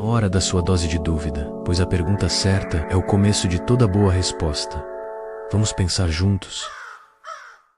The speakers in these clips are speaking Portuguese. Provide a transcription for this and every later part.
hora da sua dose de dúvida, pois a pergunta certa é o começo de toda boa resposta. Vamos pensar juntos?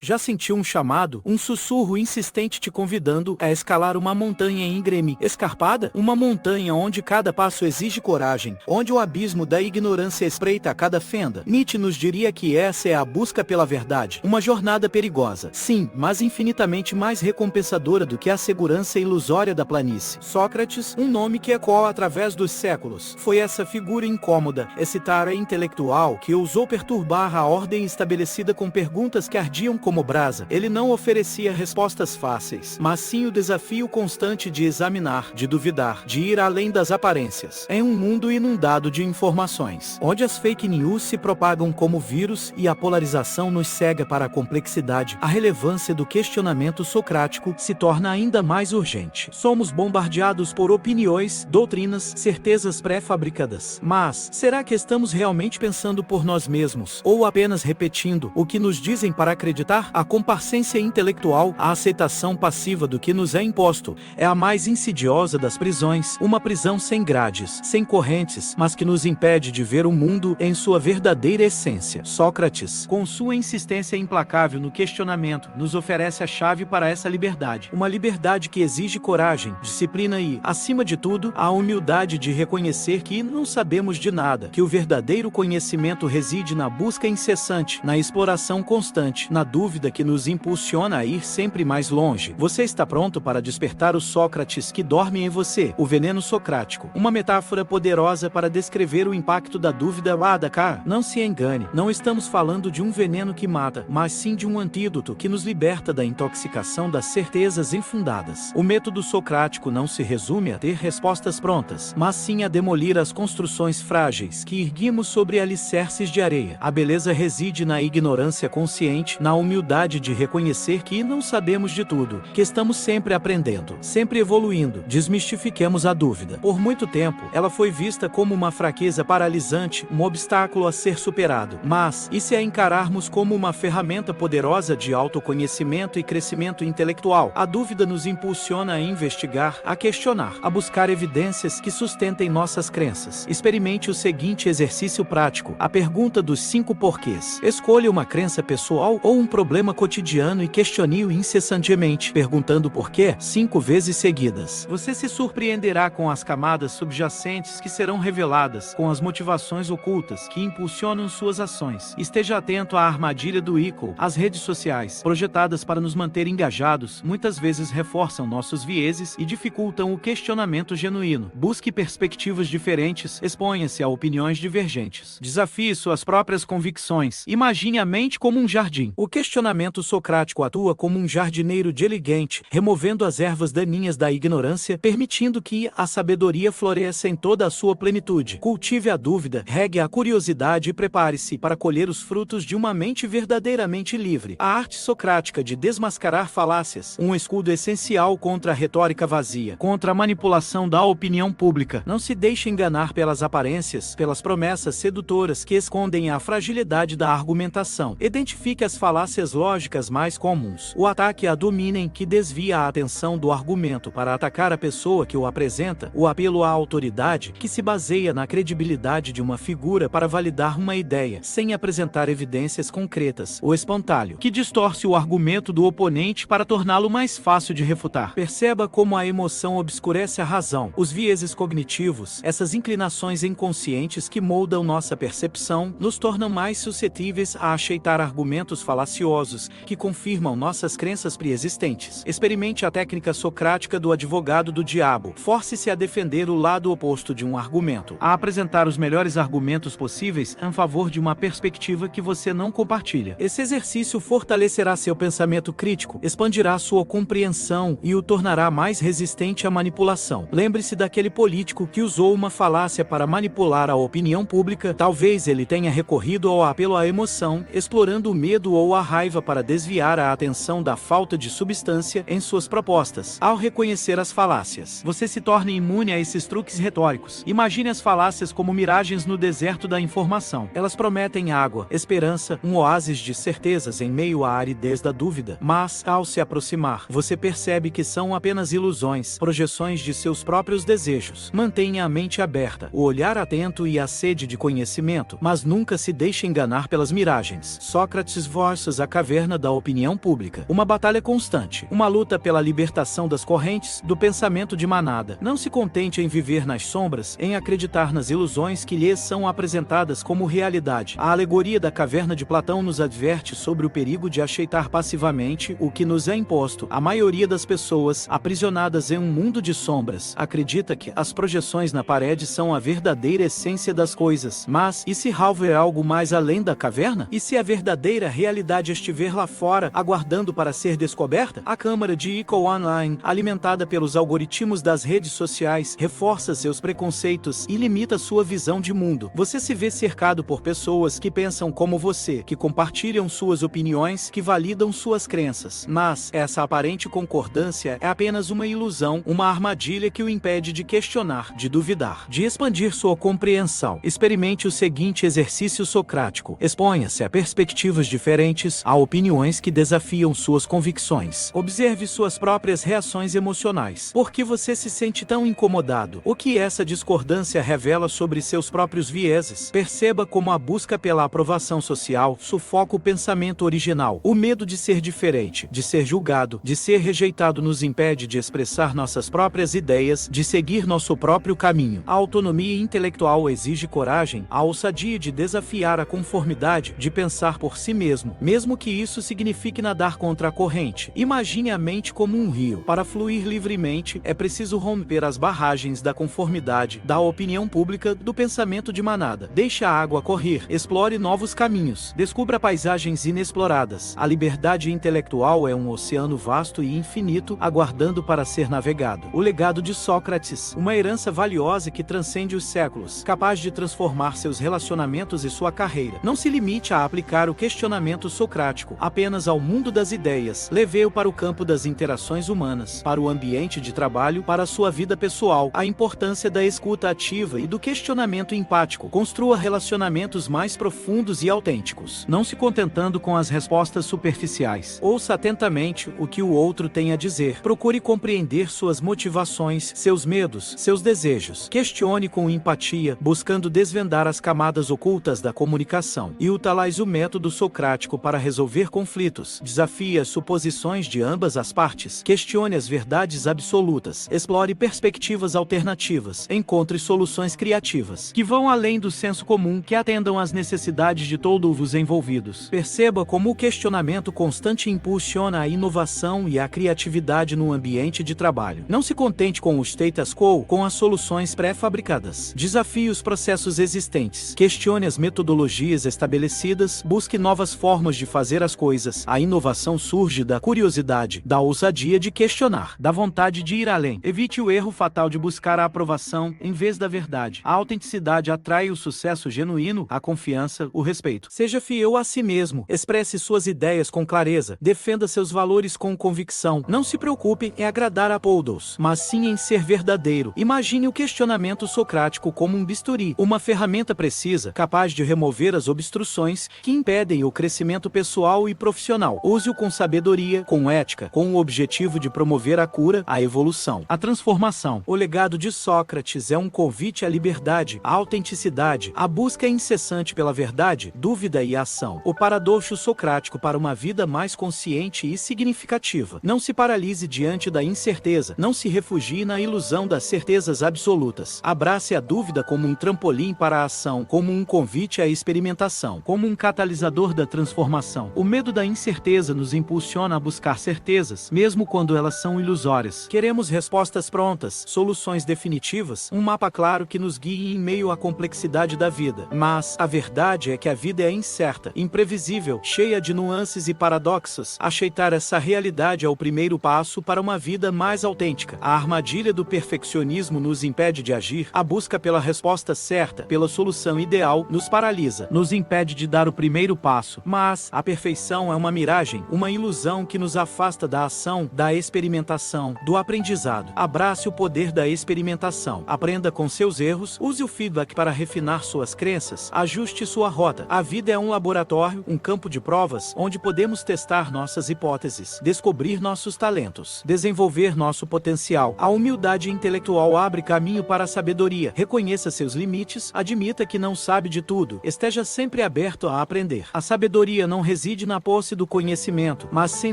Já sentiu um chamado, um sussurro insistente te convidando a escalar uma montanha íngreme, escarpada? Uma montanha onde cada passo exige coragem, onde o abismo da ignorância espreita a cada fenda. Nietzsche nos diria que essa é a busca pela verdade, uma jornada perigosa, sim, mas infinitamente mais recompensadora do que a segurança ilusória da planície. Sócrates, um nome que ecoa através dos séculos, foi essa figura incômoda, esse tara intelectual que ousou perturbar a ordem estabelecida com perguntas que ardiam como brasa. Ele não oferecia respostas fáceis, mas sim o desafio constante de examinar, de duvidar, de ir além das aparências. Em um mundo inundado de informações, onde as fake news se propagam como vírus e a polarização nos cega para a complexidade, a relevância do questionamento socrático se torna ainda mais urgente. Somos bombardeados por opiniões, doutrinas, certezas pré-fabricadas. Mas, será que estamos realmente pensando por nós mesmos, ou apenas repetindo o que nos dizem para acreditar? A complacência intelectual, a aceitação passiva do que nos é imposto, é a mais insidiosa das prisões, uma prisão sem grades, sem correntes, mas que nos impede de ver o mundo em sua verdadeira essência. Sócrates, com sua insistência implacável no questionamento, nos oferece a chave para essa liberdade. Uma liberdade que exige coragem, disciplina e, acima de tudo, a humildade de reconhecer que não sabemos de nada, que o verdadeiro conhecimento reside na busca incessante, na exploração constante, na dúvida que nos impulsiona a ir sempre mais longe. Você está pronto para despertar o Sócrates que dorme em você, o veneno socrático, uma metáfora poderosa para descrever o impacto da dúvida lá da cá. Não se engane, não estamos falando de um veneno que mata, mas sim de um antídoto que nos liberta da intoxicação das certezas infundadas. O método socrático não se resume a ter respostas prontas, mas sim a demolir as construções frágeis que erguimos sobre alicerces de areia. A beleza reside na ignorância consciente, na humildade de reconhecer que não sabemos de tudo, que estamos sempre aprendendo, sempre evoluindo. Desmistifiquemos a dúvida. Por muito tempo, ela foi vista como uma fraqueza paralisante, um obstáculo a ser superado. Mas, e se a encararmos como uma ferramenta poderosa de autoconhecimento e crescimento intelectual? A dúvida nos impulsiona a investigar, a questionar, a buscar evidências que sustentem nossas crenças. Experimente o seguinte exercício prático: a pergunta dos 5 porquês. Escolha uma crença pessoal ou um problema cotidiano e questione-o incessantemente, perguntando por quê 5 vezes seguidas. Você se surpreenderá com as camadas subjacentes que serão reveladas, com as motivações ocultas que impulsionam suas ações. Esteja atento à armadilha do eco. As redes sociais, projetadas para nos manter engajados, muitas vezes reforçam nossos vieses e dificultam o questionamento genuíno. Busque perspectivas diferentes, exponha-se a opiniões divergentes. Desafie suas próprias convicções. Imagine a mente como um jardim. O questionamento socrático atua como um jardineiro diligente, removendo as ervas daninhas da ignorância, permitindo que a sabedoria floresça em toda a sua plenitude. Cultive a dúvida, regue a curiosidade e prepare-se para colher os frutos de uma mente verdadeiramente livre. A arte socrática de desmascarar falácias, um escudo essencial contra a retórica vazia, contra a manipulação da opinião pública. Não se deixe enganar pelas aparências, pelas promessas sedutoras que escondem a fragilidade da argumentação. Identifique as falácias lógicas mais comuns. O ataque a dominem, que desvia a atenção do argumento para atacar a pessoa que o apresenta. O apelo à autoridade, que se baseia na credibilidade de uma figura para validar uma ideia, sem apresentar evidências concretas. O espantalho, que distorce o argumento do oponente para torná-lo mais fácil de refutar. Perceba como a emoção obscurece a razão. Os vieses cognitivos, essas inclinações inconscientes que moldam nossa percepção, nos tornam mais suscetíveis a aceitar argumentos falaciosos que confirmam nossas crenças preexistentes. Experimente a técnica socrática do advogado do diabo. Force-se a defender o lado oposto de um argumento, a apresentar os melhores argumentos possíveis em favor de uma perspectiva que você não compartilha. Esse exercício fortalecerá seu pensamento crítico, expandirá sua compreensão e o tornará mais resistente à manipulação. Lembre-se daquele político que usou uma falácia para manipular a opinião pública. Talvez ele tenha recorrido ao apelo à emoção, explorando o medo ou a raiva raiva para desviar a atenção da falta de substância em suas propostas. Ao reconhecer as falácias, você se torna imune a esses truques retóricos. Imagine as falácias como miragens no deserto da informação. Elas prometem água, esperança, um oásis de certezas em meio à aridez da dúvida. Mas, ao se aproximar, você percebe que são apenas ilusões, projeções de seus próprios desejos. Mantenha a mente aberta, o olhar atento e a sede de conhecimento, mas nunca se deixe enganar pelas miragens. Sócrates versus a caverna da opinião pública. Uma batalha constante, uma luta pela libertação das correntes do pensamento de manada. Não se contente em viver nas sombras, em acreditar nas ilusões que lhes são apresentadas como realidade. A alegoria da caverna de Platão nos adverte sobre o perigo de aceitar passivamente o que nos é imposto. A maioria das pessoas, aprisionadas em um mundo de sombras, acredita que as projeções na parede são a verdadeira essência das coisas. Mas, e se houver algo mais além da caverna? E se a verdadeira realidade estiver lá fora, aguardando para ser descoberta? A câmara de eco online, alimentada pelos algoritmos das redes sociais, reforça seus preconceitos e limita sua visão de mundo. Você se vê cercado por pessoas que pensam como você, que compartilham suas opiniões, que validam suas crenças. Mas essa aparente concordância é apenas uma ilusão, uma armadilha que o impede de questionar, de duvidar, de expandir sua compreensão. Experimente o seguinte exercício socrático. Exponha-se a perspectivas diferentes, a opiniões que desafiam suas convicções. Observe suas próprias reações emocionais. Por que você se sente tão incomodado? O que essa discordância revela sobre seus próprios vieses? Perceba como a busca pela aprovação social sufoca o pensamento original. O medo de ser diferente, de ser julgado, de ser rejeitado nos impede de expressar nossas próprias ideias, de seguir nosso próprio caminho. A autonomia intelectual exige coragem, a ousadia de desafiar a conformidade, de pensar por si mesmo, mesmo que isso signifique nadar contra a corrente. Imagine a mente como um rio. Para fluir livremente, é preciso romper as barragens da conformidade, da opinião pública, do pensamento de manada. Deixe a água correr, explore novos caminhos, descubra paisagens inexploradas. A liberdade intelectual é um oceano vasto e infinito, aguardando para ser navegado. O legado de Sócrates, uma herança valiosa que transcende os séculos, capaz de transformar seus relacionamentos e sua carreira. Não se limite a aplicar o questionamento socrático apenas ao mundo das ideias. Leve-o para o campo das interações humanas, para o ambiente de trabalho, para a sua vida pessoal. A importância da escuta ativa e do questionamento empático. Construa relacionamentos mais profundos e autênticos, não se contentando com as respostas superficiais. Ouça atentamente o que o outro tem a dizer. Procure compreender suas motivações, seus medos, seus desejos. Questione com empatia, buscando desvendar as camadas ocultas da comunicação. E utilize o método socrático para resolver conflitos. Desafie as suposições de ambas as partes. Questione as verdades absolutas. Explore perspectivas alternativas. Encontre soluções criativas, que vão além do senso comum, que atendam às necessidades de todos os envolvidos. Perceba como o questionamento constante impulsiona a inovação e a criatividade no ambiente de trabalho. Não se contente com o status quo, com as soluções pré-fabricadas. Desafie os processos existentes. Questione as metodologias estabelecidas. Busque novas formas de fazer as coisas. A inovação surge da curiosidade, da ousadia de questionar, da vontade de ir além. Evite o erro fatal de buscar a aprovação em vez da verdade. A autenticidade atrai o sucesso genuíno, a confiança, o respeito. Seja fiel a si mesmo. Expresse suas ideias com clareza. Defenda seus valores com convicção. Não se preocupe em agradar a todos, mas sim em ser verdadeiro. Imagine o questionamento socrático como um bisturi, uma ferramenta precisa, capaz de remover as obstruções que impedem o crescimento pessoal e profissional. Use-o com sabedoria, com ética, com o objetivo de promover a cura, a evolução, a transformação. O legado de Sócrates é um convite à liberdade, à autenticidade, à busca incessante pela verdade, dúvida e ação. O paradoxo socrático para uma vida mais consciente e significativa. Não se paralise diante da incerteza, não se refugie na ilusão das certezas absolutas. Abrace a dúvida como um trampolim para a ação, como um convite à experimentação, como um catalisador da transformação. O medo da incerteza nos impulsiona a buscar certezas, mesmo quando elas são ilusórias. Queremos respostas prontas, soluções definitivas, um mapa claro que nos guie em meio à complexidade da vida. Mas a verdade é que a vida é incerta, imprevisível, cheia de nuances e paradoxos. Aceitar essa realidade é o primeiro passo para uma vida mais autêntica. A armadilha do perfeccionismo nos impede de agir. A busca pela resposta certa, pela solução ideal, nos paralisa, nos impede de dar o primeiro passo. Mas a perfeição é uma miragem, uma ilusão que nos afasta da ação, da experimentação, do aprendizado. Abrace o poder da experimentação. Aprenda com seus erros, use o feedback para refinar suas crenças, ajuste sua rota. A vida é um laboratório, um campo de provas, onde podemos testar nossas hipóteses, descobrir nossos talentos, desenvolver nosso potencial. A humildade intelectual abre caminho para a sabedoria. Reconheça seus limites, admita que não sabe de tudo, esteja sempre aberto a aprender. A sabedoria não reside na posse do conhecimento, mas sim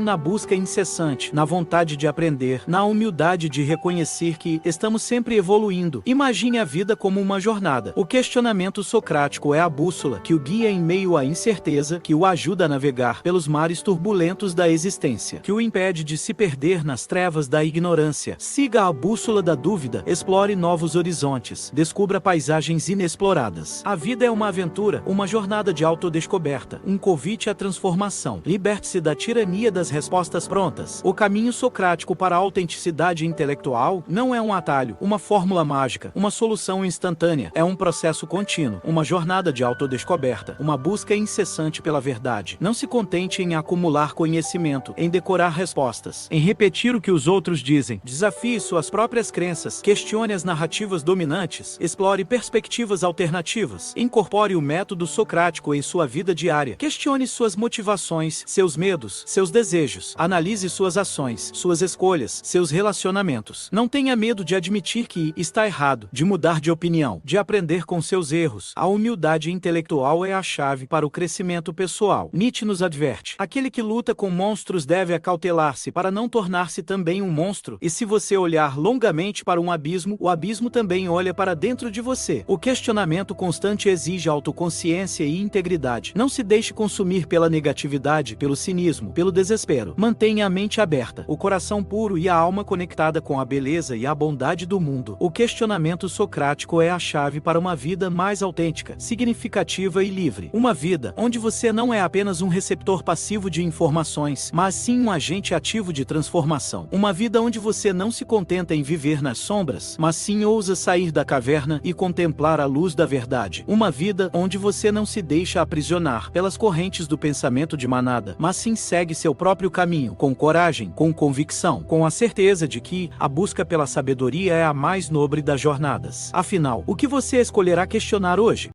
na busca incessante, na vontade de aprender, na humildade de reconhecer que estamos sempre evoluindo. Imagine a vida como uma jornada. O questionamento socrático é a bússola que o guia em meio à incerteza, que o ajuda a navegar pelos mares turbulentos da existência, que o impede de se perder nas trevas da ignorância. Siga a bússola da dúvida, explore novos horizontes, descubra paisagens inexploradas. A vida é uma aventura, uma jornada de autodescoberta, um convite à transformação. Liberte-se da tirania das respostas prontas. O caminho socrático para a autenticidade intelectual não é um atalho, uma fórmula mágica, uma solução instantânea. É um processo contínuo, uma jornada de autodescoberta, uma busca incessante pela verdade. Não se contente em acumular conhecimento, em decorar respostas, em repetir o que os outros dizem. Desafie suas próprias crenças, questione as narrativas dominantes, explore perspectivas alternativas, incorpore o método socrático em sua vida diária. Questione suas motivações, seus medos, seus desejos. Analise suas ações, suas escolhas, seus relacionamentos. Não tenha medo de admitir que está errado, de mudar de opinião, de aprender com seus erros. A humildade intelectual é a chave para o crescimento pessoal. Nietzsche nos adverte: aquele que luta com monstros deve acautelar-se para não tornar-se também um monstro. E se você olhar longamente para um abismo, o abismo também olha para dentro de você. O questionamento constante exige autoconsciência e integridade. Não se deixe consumir pela negatividade, pelo cinismo, pelo desespero. Mantenha a mente aberta, o coração puro e a alma conectada com a beleza e a bondade do mundo. O questionamento socrático é a chave para uma vida mais autêntica, significativa e livre. Uma vida onde você não é apenas um receptor passivo de informações, mas sim um agente ativo de transformação. Uma vida onde você não se contenta em viver nas sombras, mas sim ousa sair da caverna e contemplar a luz da verdade. Uma vida onde você não se deixa aprisionar pelas correntes do pensamento de manada, mas sim segue seu próprio caminho, com coragem, com convicção, com a certeza de que a busca pela sabedoria é a mais nobre das jornadas. Afinal, o que você escolherá questionar hoje?